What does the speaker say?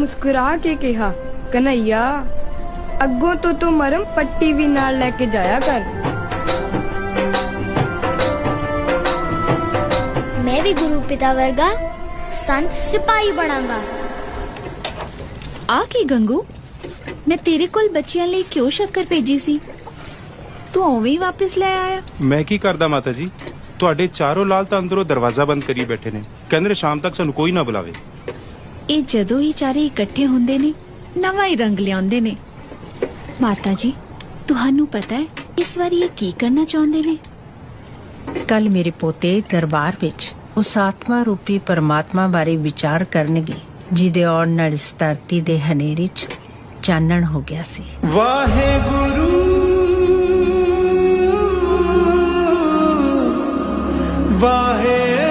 मुस्कुरा के कहा, कन्हैया अगों तो मरम पट्टी भी नाल लेके जाया कर। मैं भी गुरु पिता वर्गा संत सिपाही बनांगा। आ के गंगू, मैं तेरे कोल बच्चियां ਲਈ क्यों शक्कर भेजी सी, तू उवें ही वापस ले आया। मैं की करदा माता जी, ਤੁਹਾਡੇ ਚਾਰੋਂ ਲਾਲ ਤਾਂ ਅੰਦਰੋਂ ਦਰਵਾਜ਼ਾ ਬੰਦ ਕਰੀ ਬੈਠੇ ਨੇ, ਕਹਿੰਦੇ ਨੇ ਸ਼ਾਮ ਤੱਕ ਸਾਨੂੰ ਕੋਈ ਨਾ ਬੁਲਾਵੇ। ਇਹ ਜਦੋਂ ਹੀ ਚਾਰੇ ਇਕੱਠੇ ਹੁੰਦੇ ਨੇ ਨਵਾਂ ਹੀ ਰੰਗ ਲਿਆਉਂਦੇ ਨੇ। ਮਾਤਾ ਜੀ, ਤੁਹਾਨੂੰ ਪਤਾ ਹੈ ਇਸ ਵਾਰੀ ਇਹ ਕੀ ਕਰਨਾ ਚਾਹੁੰਦੇ ਨੇ? ਕੱਲ ਮੇਰੇ ਪੋਤੇ ਦਰਬਾਰ ਵਿੱਚ ਉਸ ਆਤਮਾ ਰੂਪੀ ਪਰਮਾਤਮਾ ਬਾਰੇ ਵਿਚਾਰ ਕਰਨਗੇ ਜਿਹਦੇ ਆਉਣ ਨਾਲ ਇਸ ਧਰਤੀ ਦੇ ਹਨੇਰੇ 'ਚ ਚਾਨਣ ਹੋ ਗਿਆ ਸੀ। ਵਾਹਿਗੁਰੂ ਵਾਹਿਗੁਰੂ।